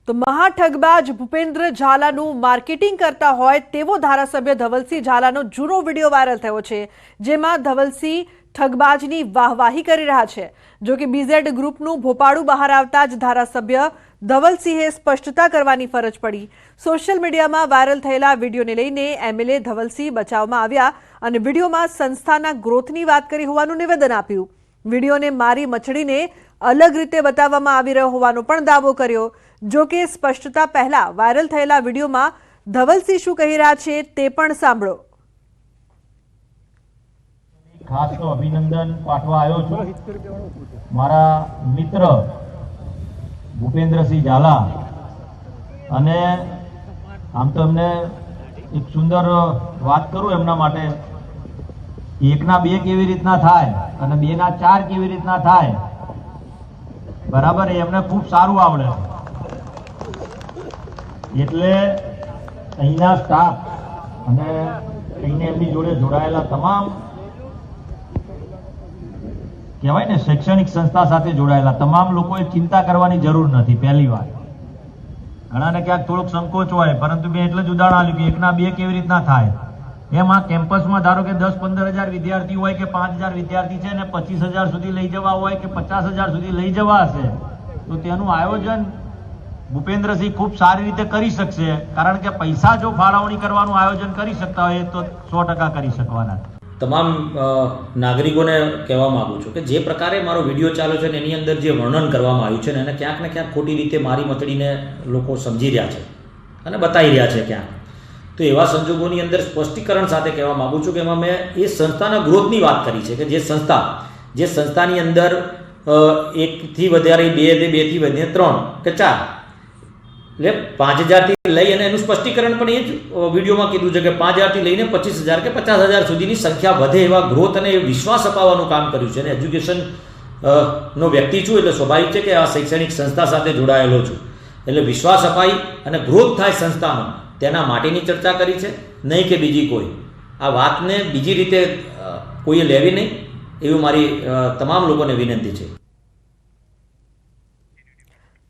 તો મહાઠગબાજ ભૂપેન્દ્ર ઝાલાનું માર્કેટિંગ કરતા હોય તેવો ધારાસભ્ય ધવલસિંહ ઝાલાનો જૂનો વિડીયો વાયરલ થયો છે, જેમાં ધવલસિંહ ઠગબાજની વાહવાહી કરી રહ્યા છે। જો કે બીઝેડ ગ્રુપનું ભોપાળું બહાર આવતા જ ધારાસભ્ય ધવલસિંહે સ્પષ્ટતા કરવાની ફરજ પડી। સોશિયલ મીડિયામાં વાયરલ થયેલા વિડીયોને લઈને એમએલએ ધવલસિંહ બચાવમાં આવ્યા અને વિડીયોમાં સંસ્થાના ગ્રોથની વાત કરી હોવાનું નિવેદન આપ્યું। વિડીયોને મારી મચડીને અલગ રીતે બતાવવામાં આવી રહ્યો હોવાનો પણ દાવો કર્યો। જો કે સ્પષ્ટતા પહેલા વાયરલ થયેલા વિડીયોમાં ધવલસિંહ શું કહી રહ્યા છે તે પણ સાંભળો। ખાસ તો અભિનંદન પાઠવા આવ્યો છું મારા મિત્ર ભૂપેન્દ્રસિંહ ઝાલા, અને આમ તો એમને એક સુંદર વાત કરું એમના માટે, એકના બે કેવી રીતના થાય અને બે ના ચાર કેવી રીતના થાય, બરાબર, એમને ખૂબ સારું આવડે। એટલે અહીંના સ્ટાફ અને અહીંને એમની જોડે જોડાયેલા તમામ કહેવાય ને શૈક્ષણિક સંસ્થા સાથે જોડાયેલા તમામ લોકોએ ચિંતા કરવાની જરૂર નથી। પહેલી વાત, ઘણાને ક્યાંક થોડોક સંકોચ હોય, પરંતુ મેં એટલે જ ઉદાહરણ આપ્યું કે એકના બે કેવી રીતના થાય। એમ આ કેમ્પસમાં ધારો કે 10-15 હજાર વિદ્યાર્થી હોય કે 5,000 વિદ્યાર્થી છે ને 25,000 સુધી લઈ જવા હોય કે 50,000 સુધી લઈ જવા હશે, તો તેનું આયોજન ભૂપેન્દ્રસિંહ ખૂબ સારી રીતે કરી શકશે, કારણ કે પૈસા જો ફાળવણી કરવાનું આયોજન કરી શકતા હોય તો 100% કરી શકવાના। તમામ નાગરિકોને કહેવા માગું છું કે જે પ્રકારે મારો વિડીયો ચાલ્યો છે ને એની અંદર જે વર્ણન કરવામાં આવ્યું છે ને એને ક્યાંક ને ક્યાંક ખોટી રીતે મારી મતડીને લોકો સમજી રહ્યા છે અને બતાવી રહ્યા છે ક્યાંક, તો એવા સંજોગોની અંદર સ્પષ્ટીકરણ સાથે કહેવા માગું છું કે એમાં મેં એ સંસ્થાના ગ્રોથની વાત કરી છે કે જે સંસ્થાની અંદર 1 થી વધારે 2, 2 થી વધીને 3 કે 4 એટલે 5,000 લઈ, અને એનું સ્પષ્ટીકરણ પણ એ જ વિડીયોમાં કીધું છે કે 5,000 થી લઈને 25,000 કે 50,000 સુધીની સંખ્યા વધે એવા ગ્રોથ અને વિશ્વાસ અપાવવાનું કામ કર્યું છે। અને એજ્યુકેશન નો વ્યક્તિ છું એટલે સ્વાભાવિક છે કે આ શૈક્ષણિક સંસ્થા સાથે જોડાયેલો છું, એટલે વિશ્વાસ અપાઈ અને ગ્રોથ થાય સંસ્થાનો તેના માટેની ચર્ચા કરી છે, નહીં કે બીજી કોઈ આ વાતને બીજી રીતે કોઈએ લેવી નહીં, એવી મારી તમામ લોકોને વિનંતી છે।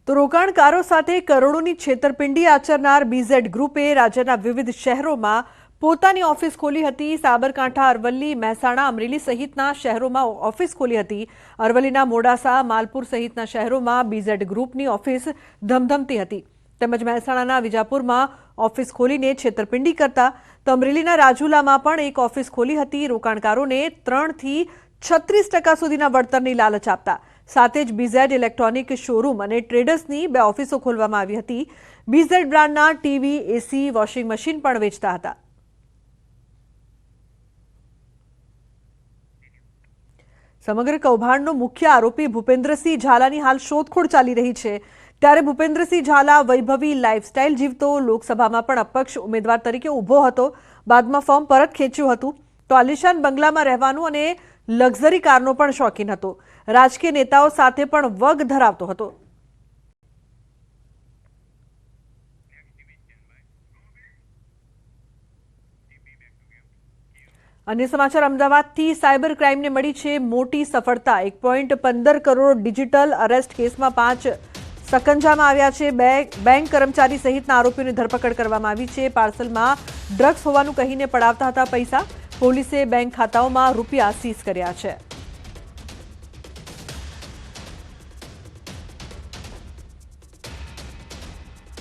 તો રોકાણકારો સાથે કરોડોની છેતરપિંડી આચરનાર બીઝેડ ગ્રુપે રાજ્યના વિવિધ શહેરોમાં પોતાની ઓફિસ ખોલી હતી। સાબરકાંઠા, અરવલ્લી, મહેસાણા, અમરેલી સહિતના શહેરોમાં ઓફિસ ખોલી હતી। અરવલ્લીના મોડાસા, માલપુર સહિતના શહેરોમાં બીઝેડ ગ્રુપની ઓફિસ ધમધમતી હતી, તેમજ મહેસાણાના વિજાપુરમાં ઓફિસ ખોલીને છેતરપિંડી કરતા, તો અમરેલીના રાજુલામાં પણ એક ઓફિસ ખોલી હતી। રોકાણકારોને 3 થી 36% સુધીના વળતરની લાલચ આપતા, સાથે જ બીઝેડ ઇલેક્ટ્રોનિક શોરૂમ અને ટ્રેડર્સની 2 ઓફિસો ખોલવામાં આવી હતી। બીઝેડ બ્રાન્ડના ટીવી, એસી, વોશિંગ મશીન પણ વેચતા હતા। સમગ્ર કૌભાંડનો મુખ્ય આરોપી ભૂપેન્દ્રસિંહ ઝાલાની હાલ શોધખોળ ચાલી રહી છે। ત્યારે ભૂપેન્દ્રસિંહ ઝાલા વૈભવી લાઇફસ્ટાઇલ જીવતો લોકસભામાં પણ અપક્ષ ઉમેદવાર તરીકે ઊભો હતો, બાદમાં ફોર્મ પરત ખેંચ્યું હતું। તો આલિશાન બંગલામાં રહેવાનું અને લક્ઝરી કારનો પણ શોખીન હતો। રાજકીય નેતાઓ સાથે પણ વગ ધરાવતો હતો। અન્ય સમાચાર, અમદાવાદથી સાયબર ક્રાઇમને મળી છે મોટી સફળતા। 1.15 કરોડ ડિજિટલ અરેસ્ટ કેસમાં 5 સકંજામાં આવ્યા છે। બેંક કર્મચારી સહિતના આરોપીઓની ધરપકડ કરવામાં આવી છે। પાર્સલમાં ડ્રગ્સ હોવાનું કહીને પડાવતા હતા પૈસા। પોલીસે બેંક ખાતાઓમાં રૂપિયા સીઝ કર્યા છે।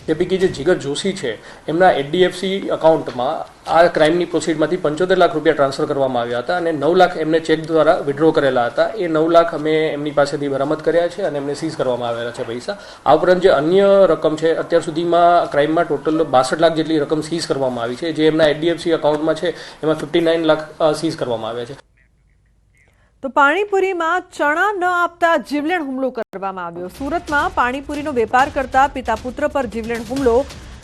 તે પૈકી જે જીગર જોશી છે એમના HDFC એકાઉન્ટમાં આ ક્રાઇમની પ્રોસીડમાંથી 75 લાખ રૂપિયા ટ્રાન્સફર કરવામાં આવ્યા હતા અને 9 લાખ એમને ચેક દ્વારા વિડ્રો કરેલા હતા। એ 9 લાખ અમે એમની પાસેથી બરામદ કર્યા છે અને એમને સીઝ કરવામાં આવેલા છે પૈસા। આ ઉપરાંત જે અન્ય રકમ છે, અત્યાર સુધીમાં ક્રાઇમમાં ટોટલ 62 લાખ જેટલી રકમ સીઝ કરવામાં આવી છે। જે એમના HDFC એકાઉન્ટમાં છે એમાં 59 લાખ સીઝ કરવામાં આવ્યા છે। તો પાણીપુરીમાં ચણા ન આપતા જીવલેણ હુમલો કરવામાં આવ્યો। સુરતમાં પાણીપુરીનો વેપાર કરતા પિતા પુત્ર પર જીવલેણ હુમલો।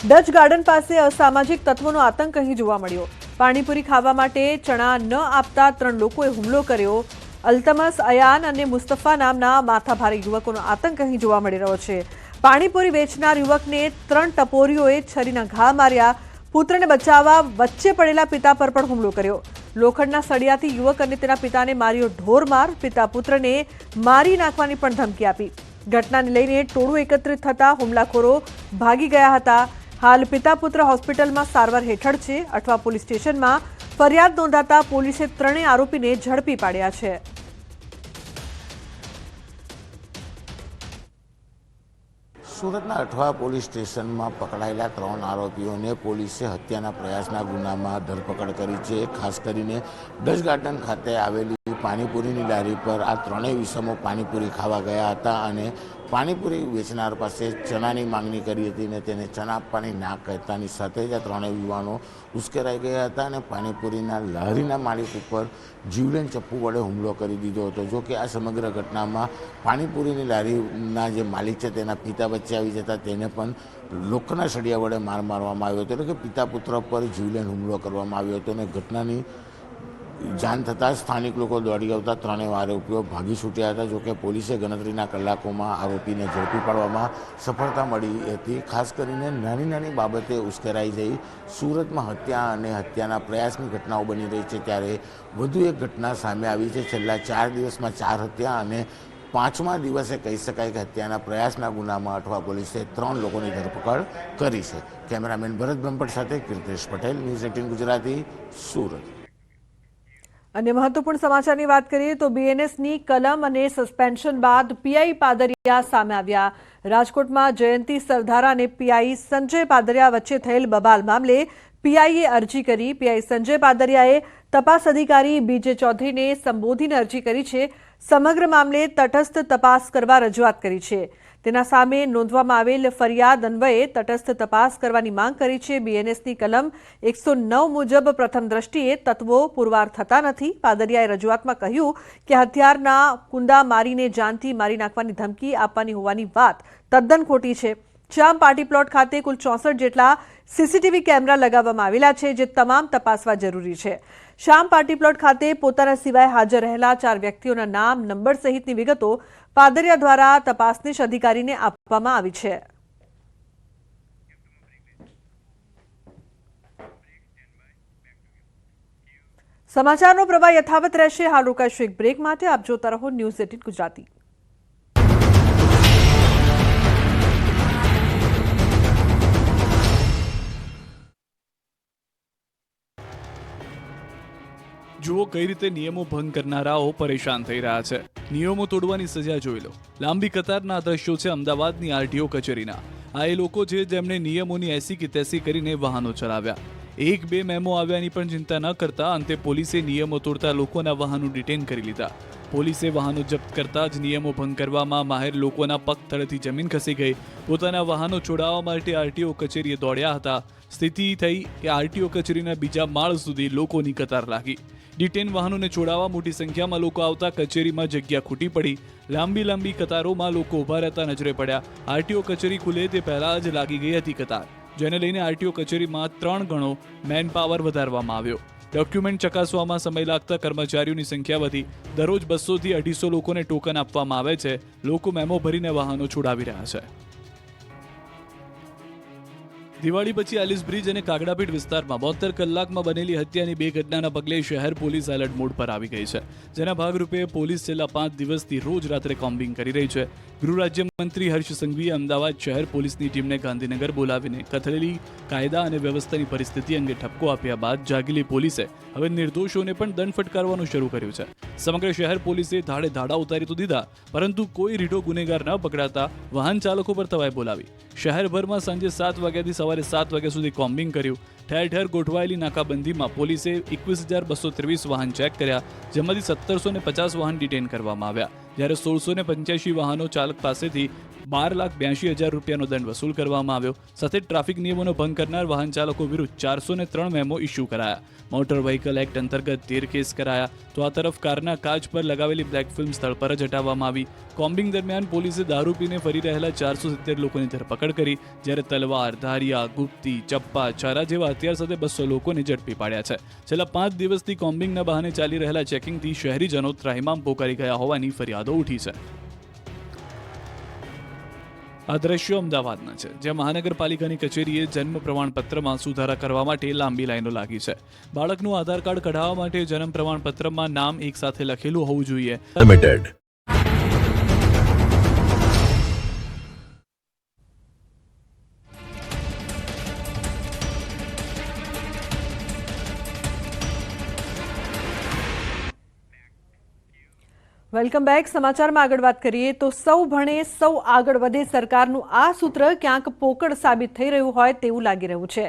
ડચ ગાર્ડન પાસે અસામાજિક તત્વોનો આતંક અહીં જોવા મળ્યો। પાણીપુરી ખાવા માટે ચણા ન આપતા 3 લોકોએ હુમલો કર્યો। અલ્તમસ, અયાન અને મુસ્તફા નામના માથાભારે યુવકોનો આતંક અહીં જોવા મળી રહ્યો છે। પાણીપુરી વેચનાર યુવકને 3 ટપોરીઓએ છરીના ઘા માર્યા। પુત્રને બચાવવા વચ્ચે પડેલા પિતા પર પણ હુમલો કર્યો। લોખંડના સળિયાથી યુવક અને તેના પિતાને માર્યો ઢોરમાર। પિતા પુત્રને મારી નાખવાની પણ ધમકી આપી। ઘટનાને લઈને ટોળું એકત્રિત થતા હુમલાખોરો ભાગી ગયા હતા. હાલ પિતા પુત્ર હોસ્પિટલમાં સારવાર હેઠળ છે. અઠવા પોલીસ સ્ટેશનમાં ફરિયાદ નોંધાતા પોલીસે ત્રણેય આરોપીને ઝડપી પાડ્યા છે. સુરતના અઠવા પોલીસ સ્ટેશનમાં પકડાયેલા 3 આરોપીઓને પોલીસે હત્યાના પ્રયાસના ગુનામાં ધરપકડ કરી છે. ખાસ કરીને ડચ ગાર્ડન ખાતે આવેલી પાણીપુરીની લારી પર આ ત્રણેય વિષમો પાણીપુરી ખાવા ગયા હતા અને પાણીપુરી વેચનાર પાસે ચણાની માંગણી કરી હતી ને તેને ચણા આપવાની ના કહેતાની સાથે જ આ ત્રણેય યુવાનો ઉશ્કેરાઈ ગયા હતા અને પાણીપુરીના લારીના માલિક ઉપર જીવલેણ ચપ્પુ વડે હુમલો કરી દીધો હતો. જો કે આ સમગ્ર ઘટનામાં પાણીપુરીની લારીના જે માલિક છે તેના પિતા વચ્ચે આવી જતા તેને પણ લોખંડના સળિયા વડે માર મારવામાં આવ્યો હતો. એટલે કે પિતા પુત્ર પર જીવલેણ હુમલો કરવામાં આવ્યો હતો અને ઘટનાની જાણ થતાં સ્થાનિક લોકો દોડી આવતા ત્રણેય આરોપીઓ ભાગી છૂટ્યા હતા. જોકે પોલીસે ગણતરીના કલાકોમાં આરોપીને ઝડપી પાડવામાં સફળતા મળી હતી. ખાસ કરીને નાની નાની બાબતે ઉશ્કેરાઈ જઈ સુરતમાં હત્યા અને હત્યાના પ્રયાસની ઘટનાઓ બની રહી છે, ત્યારે વધુ એક ઘટના સામે આવી છે. છેલ્લા 4 દિવસમાં 4 હત્યા અને 5મા દિવસે કહી શકાય કે હત્યાના પ્રયાસના ગુનામાં અઠવા પોલીસે 3 લોકોની ધરપકડ કરી છે. કેમેરામેન ભરત બ્રહ્મભટ્ટ સાથે કીર્તેશ પટેલ, ન્યૂઝ 18 ગુજરાતી, સુરત. અને મહત્વપૂર્ણ સમાચારની વાત કરીએ તો બીએનએસની કલમ અને સસ્પેન્શન બાદ પીઆઈ પાદરિયા સામે આવ્યા. રાજકોટમાં જયંતિ સરધારા અને પીઆઈ સંજય પાદરિયા વચ્ચે થયેલ બબાલ મામલે પીઆઈએ અરજી કરી. પીઆઈ સંજય પાદરિયાએ તપાસ અધિકારી બીજે ચૌધરીને સંબોધીને અરજી કરી છે. સમગ્ર મામલે તટસ્થ તપાસ કરવા રજૂઆત કરી છે. તેના સામે નોંધવામાં આવેલ ફરિયાદ અન્વયે તટસ્થ તપાસ કરવાની માંગ કરી છે. બીએનએસની કલમ 109 મુજબ પ્રથમ દ્રષ્ટિએ તત્વો પુરવાર થતા નથી. પાદરિયાએ રજૂઆતમાં કહ્યું કે હથિયારના કુંદા મારીને જાનથી મારી નાખવાની ધમકી આપવાની હોવાની વાત તદ્દન ખોટી છે. શ્યામ પાર્ટી પ્લોટ ખાતે કુલ 64 જેટલા સીસીટીવી કેમેરા લગાવવામાં આવેલા છે, જે તમામ તપાસવા જરૂરી છે. શ્યામ પાર્ટી પ્લોટ ખાતે પોતાના સિવાય હાજર રહેલા 4 વ્યક્તિઓના નામ, નંબર સહિતની વિગતો પાદરિયા દ્વારા તપાસનીશ અધિકારીને આપવામાં આવી છે. સમાચારનો પ્રવાહ યથાવત રહેશે. હાલ રોકાઈશું એક બ્રેક માટે. આપ જોતા રહો ન્યૂઝ 18 ગુજરાતી. જુઓ કઈ રીતે નિયમો ભંગ કરનારાઓ પરેશાન થઈ રહ્યા છે. નિયમો તોડવાની સજા જોઈ લો. લાંબી કતારના દ્રશ્યો છે અમદાવાદની આરટીઓ કચેરીના. આ એ લોકો છે જેમણે નિયમોની એસી કે તેસી કરીને વાહનો ચલાવ્યા. 1-2 મેમો આવ્યાની પણ ચિંતા ન કરતા અંતે પોલીસે નિયમો તોડતા લોકોના વાહનો ડિટેન કરી લીધા. પોલીસે વાહનો જપ્ત કરતા જ નિયમો ભંગ કરવામાં માહેર લોકોના પગ તળેથી જમીન ખસી ગઈ. પોતાના વાહનો છોડાવવા માટે આરટીઓ કચેરીએ દોડ્યા હતા. સ્થિતિ થઈ કે આરટીઓ કચેરીના બીજા માળ સુધી લોકોની કતાર લાગી. ડિટેન વાહનોને છોડાવવા મોટી સંખ્યામાં લોકો આવતા કચેરીમાં જગ્યા ખૂટી પડી. લાંબી કતારોમાં લોકો ઊભા રહેતા નજરે પડ્યા. આરટીઓ કચેરી ખુલે તે પહેલા જ લાગી ગઈ હતી કતાર, જેને લઈને આરટીઓ કચેરીમાં 3 ગણો મેન પાવર વધારવામાં આવ્યો. ડોક્યુમેન્ટ ચકાસવામાં સમય લાગતા કર્મચારીઓની સંખ્યા વધી. દરરોજ 200 થી 250 લોકોને ટોકન આપવામાં આવે છે. લોકો મેમો ભરીને વાહનો છોડાવી રહ્યા છે. દિવાળી પછી એલિસ બ્રિજ અને કાગડાપીઠ વિસ્તારમાં 72 કલાકમાં બનેલી હત્યાની 2 ઘટનાના પગલે શહેર પોલીસ એલર્ટ મોડ પર આવી ગઈ છે, જેના ભાગરૂપે પોલીસ છેલ્લા 5 દિવસથી રોજ રાત્રે કોમ્બિંગ કરી રહી છે. ગૃહ રાજ્યમંત્રી હર્ષ સંઘવીએ અમદાવાદ શહેર પોલીસની ટીમને ગાંધીનગર બોલાવીને કથળેલી કાયદા અને વ્યવસ્થાની પરિસ્થિતિ અંગે ઠપકો આપ્યા બાદ જાગેલી પોલીસે હવે નિર્દોષોને પણ દંડ ફટકારવાનું શરૂ કર્યું છે. સમગ્ર શહેર પોલીસે ધાડે ધાડા ઉતારી તો દીધા, પરંતુ કોઈ રીઢો ગુનેગાર ન પકડાતા વાહન ચાલકો પર તવાઈ બોલાવી. શહેરભરમાં સાંજે 7 વાગ્યાથી સવારે 7 વાગ્યા સુધી કોમ્બિંગ કર્યું. ઠેર ઠેર ગોઠવાયેલી નાકાબંધીમાં પોલીસે 21,223 વાહન ચેક કર્યા, જેમાંથી 1750 વાહન ડિટેન કરવામાં આવ્યા, જ્યારે 1685 વાહનો ચાલક પાસેથી 12,82,000 રૂપિયાનો દંડ વસૂલ કરવામાં આવ્યો. સાથે ટ્રાફિક નિયમોનો ભંગ કરનાર વાહન ચાલકો વિરુદ્ધ 403 મેમો ઇસ્યુ કરાયા. મોટર વ્હીકલ એક્ટ અંતર્ગત 13 કેસ કરાયા. તો આ તરફ કારના કાચ પર લગાવેલી બ્લેક ફિલ્મ સ્થળ પર જ હટાવવામાં આવી. કોમ્બિંગ દરમિયાન પોલીસે દારૂ પીને ફરી રહેલા 470 લોકોની ધરપકડ કરી, જ્યારે તલવાર, ધારિયા, ગુપ્તી, ચપ્પા, ચારા જેવા હથિયાર સાથે 200 લોકોને ઝડપી પાડ્યા છે. છેલ્લા 5 દિવસથી કોમ્બિંગના બહાને ચાલી રહેલા ચેકિંગથી શહેરીજનો ત્રાહિમામ પોકારી ગયા હોવાની ફરિયાદો ઉઠી છે. આ દ્રશ્યો અમદાવાદના છે, જ્યાં મહાનગરપાલિકાની કચેરીએ જન્મ પ્રમાણપત્રમાં સુધારા કરવા માટે લાંબી લાઈનો લાગી છે. બાળકનું આધાર કાર્ડ કઢાવવા માટે જન્મ પ્રમાણપત્રમાં નામ એક સાથે લખેલું હોવું જોઈએ. Welcome back. સમાચારમાં આગળ વાત કરીએ તો સૌ ભણે સૌ આગળ વધે સરકારનું આ સૂત્ર ક્યાંક પોકળ સાબિત થઈ રહ્યું હોય તેવું લાગી રહ્યું છે.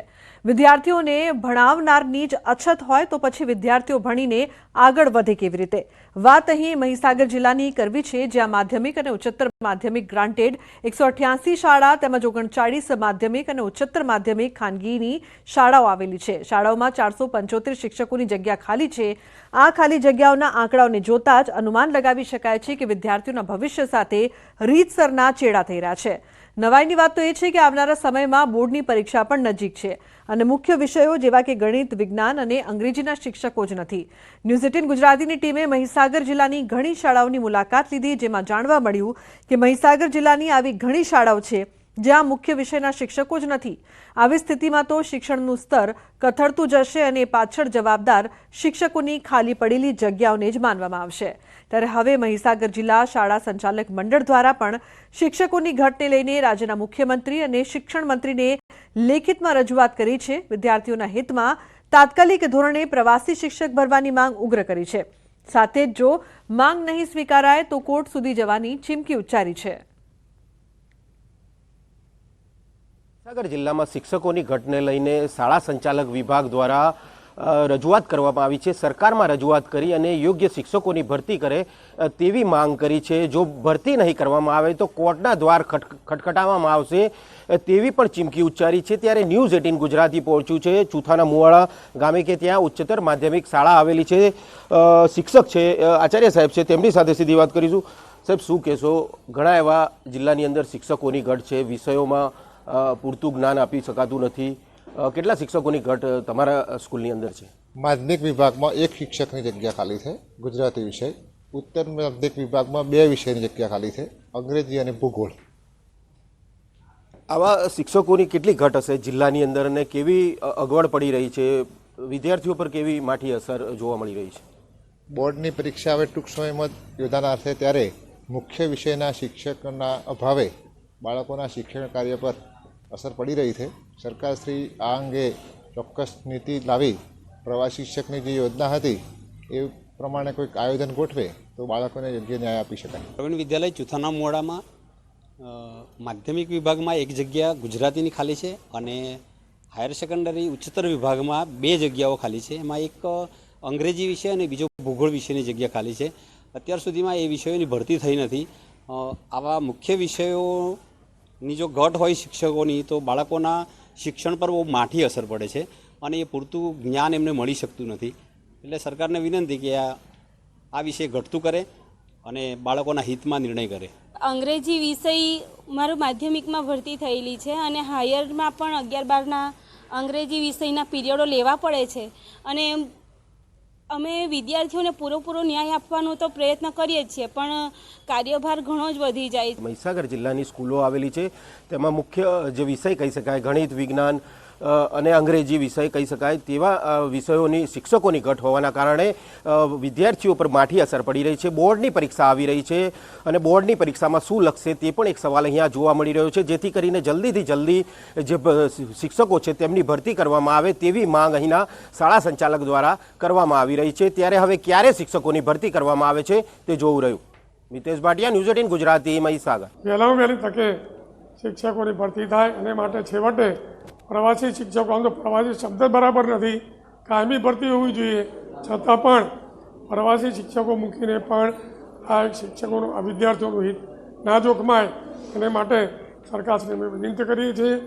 વિદ્યાર્થીઓને ભણાવનારની જ અછત હોય તો પછી વિદ્યાર્થીઓ ભણીને આગળ વધે કેવી રીતે? વાત અહીં મહીસાગર જિલ્લાની કરવી છે, જ્યાં માધ્યમિક અને ઉચ્ચતર માધ્યમિક ગ્રાન્ટેડ 188 શાળા તેમજ 39 માધ્યમિક અને ઉચ્ચતર માધ્યમિક ખાનગીની શાળાઓ આવેલી છે. શાળાઓમાં 475 શિક્ષકોની જગ્યા ખાલી છે. આ ખાલી જગ્યાઓના આંકડાઓને જોતા જ અનુમાન લગાવી શકાય છે કે વિદ્યાર્થીઓના ભવિષ્ય સાથે રીતસરના ચેડા થઈ રહ્યા છે. નવાઈની વાત તો એ છે કે આવનારા સમયમાં બોર્ડની પરીક્ષા પણ નજીક છે અને મુખ્ય વિષયો જેવા કે ગણિત, વિજ્ઞાન અને અંગ્રેજીના શિક્ષકો જ નથી. ન્યૂઝ 18 ગુજરાતીની ટીમે મહીસાગર જિલ્લાની ઘણી શાળાઓની મુલાકાત લીધી, જેમાં જાણવા મળ્યું કે મહીસાગર જિલ્લાની આવી ઘણી શાળાઓ છે જ્યાં મુખ્ય વિષયના શિક્ષકો જ નથી. આવી સ્થિતિમાં તો શિક્ષણનું સ્તર કથળતું જશે અને પાછળ જવાબદાર શિક્ષકોની ખાલી પડેલી જગ્યાઓને જ માનવામાં આવશે. ત્યારે હવે મહીસાગર જિલ્લા શાળા સંચાલક મંડળ દ્વારા પણ શિક્ષકોની ઘટને લઈને રાજ્યના મુખ્યમંત્રી અને શિક્ષણ મંત્રીને લેખિતમાં રજૂઆત કરી છે. વિદ્યાર્થીઓના હિતમાં તાત્કાલિક ધોરણે પ્રવાસી શિક્ષક ભરવાની માંગ ઉગ્ર કરી છે. સાથે જ જો માંગ નહીં સ્વીકારાય તો કોર્ટ સુધી જવાની ચીમકી ઉચ્ચારી છે. મહીસાગર જિલ્લામાં શિક્ષકોની ઘટને લઈને શાળા સંચાલક વિભાગ દ્વારા રજૂઆત કરવામાં આવી છે. સરકારમાં રજૂઆત કરી અને યોગ્ય શિક્ષકોની ભરતી કરે તેવી માંગ કરી છે. જો ભરતી નહીં કરવામાં આવે તો કોર્ટના દ્વાર ખટખટાવવામાં આવશે તેવી પણ ચીમકી ઉચ્ચારી છે. ત્યારે ન્યૂઝ 18 ગુજરાતી પહોંચ્યું છે ચુથાના મુવાડા ગામે કે ત્યાં ઉચ્ચતર માધ્યમિક શાળા આવેલી છે. શિક્ષક છે આચાર્ય સાહેબ છે, તેમની સાથે સીધી વાત કરીશું. સાહેબ, શું કહેશો? ઘણા એવા જિલ્લાની અંદર શિક્ષકોની ઘટ છે, વિષયોમાં પૂરતું જ્ઞાન આપી શકાતું નથી. કેટલા શિક્ષકોની ઘટ તમારા સ્કૂલની અંદર છે? માધ્યમિક વિભાગમાં 1 શિક્ષકની જગ્યા ખાલી છે, ગુજરાતી વિષય. ઉત્તર માધ્યમિક વિભાગમાં 2 વિષયની જગ્યા ખાલી છે, અંગ્રેજી અને ભૂગોળ. આવા શિક્ષકોની કેટલી ઘટ હશે જિલ્લાની અંદર અને કેવી અગવડ પડી રહી છે? વિદ્યાર્થીઓ પર કેવી માઠી અસર જોવા મળી રહી છે? બોર્ડની પરીક્ષા હવે ટૂંક સમયમાં યોજાનાર છે, ત્યારે મુખ્ય વિષયના શિક્ષકના અભાવે બાળકોના શિક્ષણ કાર્ય પર અસર પડી રહી છે. સરકારશ્રી આ અંગે ચોક્કસ નીતિ લાવી પ્રવાસી શિક્ષકની જે યોજના હતી એ પ્રમાણે કોઈક આયોજન ગોઠવે તો બાળકોને યોગ્ય ન્યાય આપી શકાય. પ્રવીણ વિદ્યાલય ચુથાના મોડામાં માધ્યમિક વિભાગમાં 1 જગ્યા ગુજરાતીની ખાલી છે અને હાયર સેકન્ડરી ઉચ્ચતર વિભાગમાં 2 જગ્યાઓ ખાલી છે. એમાં એક અંગ્રેજી વિષય અને બીજો ભૂગોળ વિષયની જગ્યા ખાલી છે. અત્યાર સુધીમાં એ વિષયોની ભરતી થઈ નથી. આવા મુખ્ય વિષયોની જો ઘટ હોય શિક્ષકોની તો બાળકોના શિક્ષણ પર બહુ માઠી અસર પડે છે અને એ પૂરતું જ્ઞાન એમને મળી શકતું નથી. એટલે સરકારને વિનંતી કે આ વિષય ઘટતું કરે અને બાળકોના હિતમાં નિર્ણય કરે. અંગ્રેજી વિષય મારું માધ્યમિકમાં ભરતી થયેલી છે અને હાયરમાં પણ 11-12ના અંગ્રેજી વિષયના પીરિયડો લેવા પડે છે અને અમે વિદ્યાર્થીઓને પૂરેપૂરો ન્યાય આપવાનો તો પ્રયત્ન કરીએ જ છીએ, પણ કાર્યભાર ઘણો જ વધી જાય. મહીસાગર જિલ્લાની સ્કૂલો આવેલી છે, તેમાં મુખ્ય જે વિષય કહી શકાય ગણિત, વિજ્ઞાન અને અંગ્રેજી વિષય કહી શકાય તેવા વિષયોની શિક્ષકોની ઘટ હોવાના કારણે વિદ્યાર્થીઓ પર માઠી અસર પડી રહી છે. બોર્ડની પરીક્ષા આવી રહી છે અને બોર્ડની પરીક્ષામાં શું લખશે તે પણ એક સવાલ અહીંયા જોવા મળી રહ્યો છે. જેથી કરીને જલ્દીથી જલ્દી જે શિક્ષકો છે તેમની ભરતી કરવામાં આવે તેવી માંગ અહીંના શાળા સંચાલક દ્વારા કરવામાં આવી રહી છે. ત્યારે હવે ક્યારે શિક્ષકોની ભરતી કરવામાં આવે છે તે જોવું રહ્યું. મિતેશ ભાટિયા, ન્યૂઝ 18 ગુજરાતી, મહીસાગર. વહેલામાં વહેલી તકે શિક્ષકોની ભરતી થાય અને માટે છેવટે પ્રવાસી શિક્ષકો, આમ તો પ્રવાસી શબ્દ બરાબર નથી, કાયમી ભરતી હોવી જોઈએ, છતાં પણ પ્રવાસી શિક્ષકો મૂકીને પણ આ શિક્ષકોનું આ વિદ્યાર્થીઓનું હિત ના જોખમાય એને માટે સરકારશ્રીને વિનંતી કરીએ છીએ.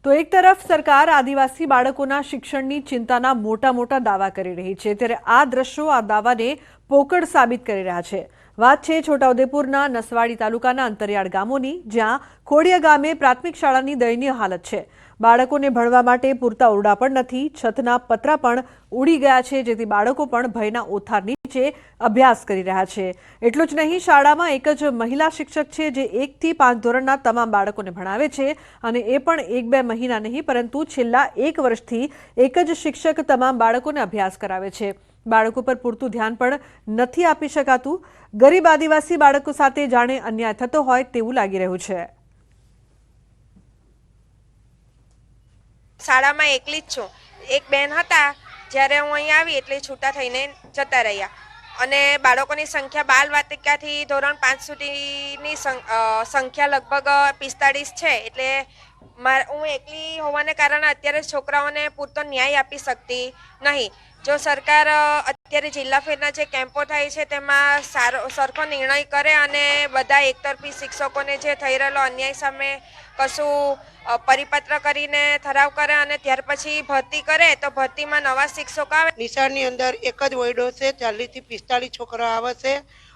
તો એક તરફ સરકાર આદિવાસી બાળકોના શિક્ષણની ચિંતાના મોટા દાવા કરી રહી છે, ત્યારે આ દ્રશ્યો આ દાવાને પોકળ સાબિત કરી રહ્યા છે. વાત છે છોટાઉદેપુરના નસવાડી તાલુકાના અંતરિયાળ ગામોની, જ્યાં ખોડિયા ગામે પ્રાથમિક શાળાની દયનીય હાલત છે. બાળકોને ભણવા માટે પૂરતા ઓરડા પણ નથી, છતના પતરા પણ ઉડી ગયા છે, જેથી બાળકો પણ ભયના ઓથાર નીચે અભ્યાસ કરી રહ્યા છે. એટલું જ નહીં, શાળામાં એક જ મહિલા શિક્ષક છે જે 1 થી 5 ધોરણના તમામ બાળકોને ભણાવે છે અને એ પણ 1-2 મહિના નહીં, પરંતુ છેલ્લા 1 વર્ષથી એક જ શિક્ષક તમામ બાળકોને અભ્યાસ કરાવે છે. બાળકો પર પૂરતું ધ્યાન પણ નથી આપી શકાતું. ગરીબ આદિવાસી બાળકો સાથે જાણે અન્યાય થતો હોય તેવું લાગી રહ્યું છે. શાળામાં એકલી જ છું. એક બેન હતા, જ્યારે હું અહીં આવી એટલે છૂટા થઈને જતા રહ્યા. અને બાળકોની સંખ્યા બાલવાટિકાથી ધોરણ 5 સુધીની સંખ્યા લગભગ 45 છે. એટલે હું એકલી હોવાને કારણે અત્યારે છોકરાઓને પૂરતો ન્યાય આપી શકતી નહીં. જો સરકાર અત્યારે જિલ્લા ફેરના જે કેમ્પો થાય છે તેમાં સરખો નિર્ણય કરે અને બધા એકતરફી શિક્ષકોને જે થઈ રહેલો અન્યાય સામે કશું પરિપત્ર કરીને ઠરાવ કરે અને ત્યાર પછી ભરતી કરે તો ભરતીમાં નવા શિક્ષકો આવે. નિશાળની અંદર એક જ ઓરડો છે, 40 થી 45 છોકરા આવે છે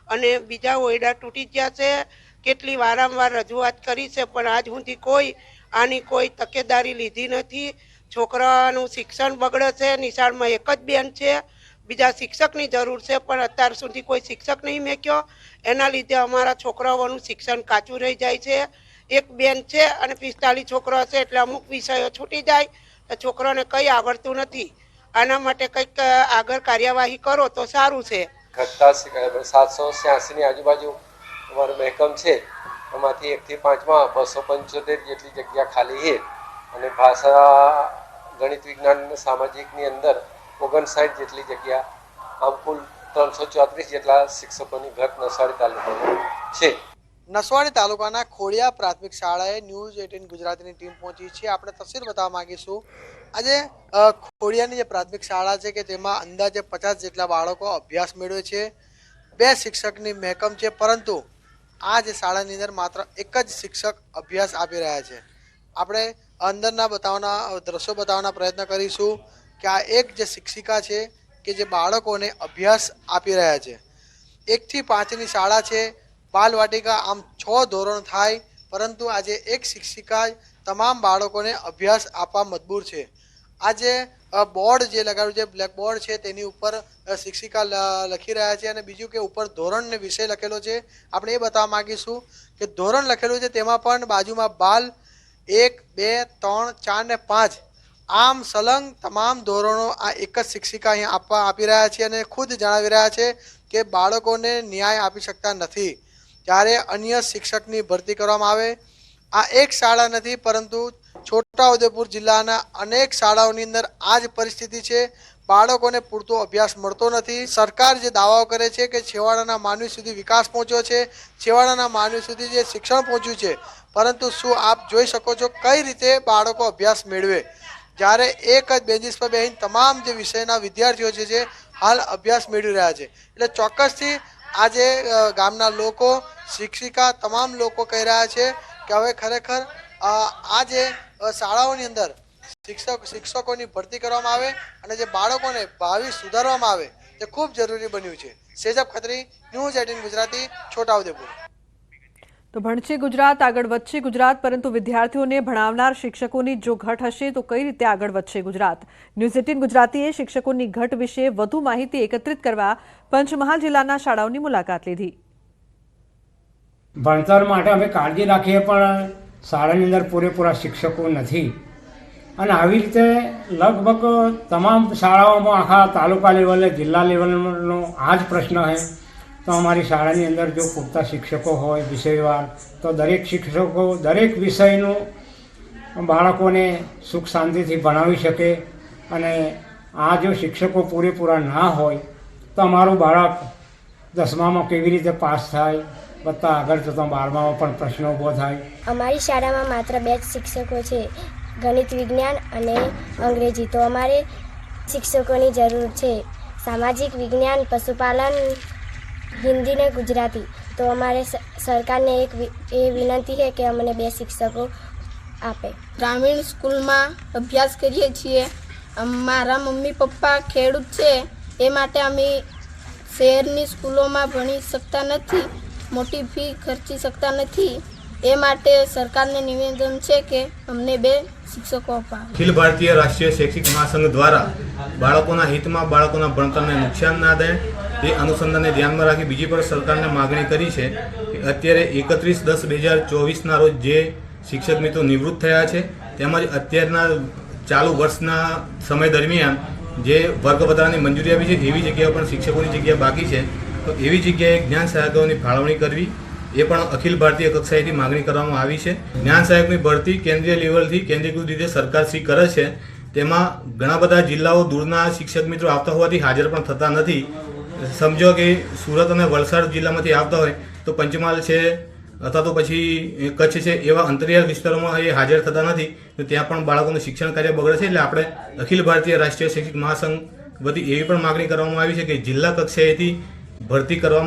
અને બીજા ઓરડા તૂટી ગયા છે. કેટલી વારંવાર રજૂઆત કરી છે પણ આજ સુધી આની કોઈ તકેદારી લીધી નથી. છોકરાનું શિક્ષણ બગડે છે. નિશાળમાં એક જ બેન છે, બીજા શિક્ષકની જરૂર છે પણ અત્યાર સુધી કોઈ શિક્ષક નહીં મેક્યો. એના લીધે અમારા છોકરાઓનું શિક્ષણ કાચું રહી જાય છે. એક બેન છે અને 45 છોકરા છે એટલે અમુક વિષયો છૂટી જાય તો છોકરાને કંઈ આવડતું નથી. આના માટે કંઈક આગળ કાર્યવાહી કરો તો સારું છે. ઘટતા 786ની આજુબાજુ અમારો મહેકમ છે, એમાંથી 1 થી 5માં 275 જેટલી જગ્યા ખાલી છે અને ભાષા, ગણિત, વિજ્ઞાન અને સામાજિકની અંદર 59 જેટલી જગ્યા, આમ કુલ 334 જેટલા શિક્ષકોની ઘટ નસવાડી તાલુકામાં છે. નસવાડી તાલુકાના ખોડિયા પ્રાથમિક શાળાએ ન્યૂઝ 18 ગુજરાતીની ટીમ પહોંચી છે. આપણે તસવીર બતાવવા માંગીશું. આજે ખોડિયાની જે પ્રાથમિક શાળા છે કે તેમાં અંદાજે 50 જેટલા બાળકો અભ્યાસ મેળવે છે. 2 શિક્ષકની મહેકમ છે, પરંતુ આ જે શાળાની અંદર માત્ર એક જ શિક્ષક અભ્યાસ આપી રહ્યા છે. આપણે અંદરના દ્રશ્યો બતાવવાના પ્રયત્ન કરીશું કે આ એક જે શિક્ષિકા છે કે જે બાળકોને અભ્યાસ આપી રહ્યા છે. 1 થી 5ની શાળા છે, બાલવાટિકા, આમ 6 ધોરણ થાય, પરંતુ આજે એક શિક્ષિકા તમામ બાળકોને અભ્યાસ આપવા મજબૂર છે. આજે બોર્ડ જે લગાવ્યું છે, બ્લેક બોર્ડ છે, તેની ઉપર શિક્ષિકા લખી રહ્યા છે અને બીજું કે ઉપર ધોરણ ને વિષય લખેલો છે. આપણે એ બતાવવા માંગીશું કે ધોરણ લખેલું છે તેમાં પણ બાજુમાં બાલ 1, 2, 3, 4 ને 5 આમ સલંગ તમામ ધોરણો આ એક જ શિક્ષિકા અહીંયા આપી રહ્યા છે અને ખુદ જણાવી રહ્યા છે કે બાળકોને ન્યાય આપી શકતા નથી. ત્યારે અન્ય શિક્ષકની ભરતી કરવામાં આવે. આ એક શાળા નથી, પરંતુ છોટાઉદેપુર જિલ્લાના અનેક શાળાઓની અંદર આ જ પરિસ્થિતિ છે. બાળકોને પૂરતો અભ્યાસ મળતો નથી. સરકાર જે દાવાઓ કરે છે કે છેવાડાના માનવી સુધી વિકાસ પહોંચ્યો છે, છેવાડાના માનવી સુધી જે શિક્ષણ પહોંચ્યું છે, પરંતુ શું આપ જોઈ શકો છો કઈ રીતે બાળકો અભ્યાસ મેળવે? જ્યારે એક જ બેન્ચીસ પર બેસીને તમામ જે વિષયના વિદ્યાર્થીઓ છે હાલ અભ્યાસ મેળવી રહ્યા છે. એટલે ચોક્કસથી આજે ગામના લોકો, શિક્ષિકા, તમામ લોકો કહી રહ્યા છે કે હવે ખરેખર આ જે શાળાઓની અંદર શિક્ષકોની ભરતી કરવામાં આવે અને જે બાળકોને ભાવિ સુધારવામાં આવે તે ખૂબ જરૂરી બન્યું છે. સેજબ ખત્રી, ન્યૂઝ 18 ગુજરાતી, છોટાઉદેપુર. તો ભણશે ગુજરાત, આગળ વધશે ગુજરાત, પરંતુ વિદ્યાર્થીઓને ભણાવનાર શિક્ષકોની જો ઘટ હશે તો કઈ રીતે આગળ વધશે ગુજરાત? ન્યૂઝ 18 ગુજરાતીએ શિક્ષકોની ઘટ વિશે વધુ માહિતી એકત્રિત કરવા પંચમહાલ જિલ્લાના શાળાઓની મુલાકાત લીધી. ભણતર માટે અમે કાળજી રાખીએ પણ શાળાની અંદર પૂરેપૂરા શિક્ષકો નથી અને આવી રીતે લગભગ તમામ શાળાઓમાં આખા તાલુકા લેવલે, જિલ્લા લેવલનો આ જ પ્રશ્ન છે. તો અમારી શાળાની અંદર જો પૂરતા શિક્ષકો હોય વિષયવાર, તો દરેક શિક્ષકો દરેક વિષયનું બાળકોને સુખ શાંતિથી ભણાવી શકે. અને આ જો શિક્ષકો પૂરેપૂરા ના હોય તો અમારું બાળક 10મામાં કેવી રીતે પાસ થાય, વત્તા આગળ જતાં 12મામાં પણ પ્રશ્ન ઊભો થાય. અમારી શાળામાં માત્ર 2 જ શિક્ષકો છે, ગણિત, વિજ્ઞાન અને અંગ્રેજી. તો અમારે શિક્ષકોની જરૂર છે. સામાજિક વિજ્ઞાન, પશુપાલન, હિન્દી ને ગુજરાતી. તો અમારે સરકારને એ વિનંતી છે કે અમને 2 શિક્ષકો આપે. ગ્રામીણ સ્કૂલમાં અભ્યાસ કરીએ છીએ. મારા મમ્મી પપ્પા ખેડૂત છે, એ માટે અમે શહેરની સ્કૂલોમાં ભણી શકતા નથી, મોટી ફી ખર્ચી શકતા નથી. એ માટે સરકારને નિવેદન છે કે અમને 2 શિક્ષકો અપાવે. અખિલ ભારતીય રાષ્ટ્રીય શૈક્ષિક મહાસંઘ દ્વારા બાળકોના હિતમાં બાળકોના ભણતરને નુકસાન ના થાય તે અનુસંધાનને ધ્યાનમાં રાખી બીજી પર સરકારને માગણી કરી છે કે અત્યારે 31/10/2024ના રોજ જે શિક્ષક મિત્રો નિવૃત્ત થયા છે તેમજ અત્યારના ચાલુ વર્ષના સમય દરમિયાન જે વર્ગ વધારાની મંજૂરી આપી છે એવી જગ્યાઓ પણ શિક્ષકોની જગ્યા બાકી છે. તો એવી જગ્યાએ જ્ઞાન સહાયકોની ફાળવણી કરવી એ પણ અખિલ ભારતીય કક્ષાએથી માગણી કરવામાં આવી છે. જ્ઞાન સહાયકની ભરતી કેન્દ્રીય લેવલથી કેન્દ્રીયકૃત રીતે સરકારશ્રી કરે છે. તેમાં ઘણા બધા જિલ્લાઓ દૂરના શિક્ષક મિત્રો આવતા હોવાથી હાજર પણ થતા નથી. સમજો કે સુરત અને વલસાડ જિલ્લામાંથી આવતા હોય તો પંચમહાલ છે અથવા તો પછી કચ્છ છે એવા અંતરિયાળ વિસ્તારોમાં એ હાજર થતા નથી, તો ત્યાં પણ બાળકોનું શિક્ષણ કાર્ય બગડે છે. એટલે આપણે અખિલ ભારતીય રાષ્ટ્રીય શૈક્ષિક મહાસંઘ વતી એવી પણ માગણી કરવામાં આવી છે કે જિલ્લા કક્ષાએથી ભરતી કરવામાં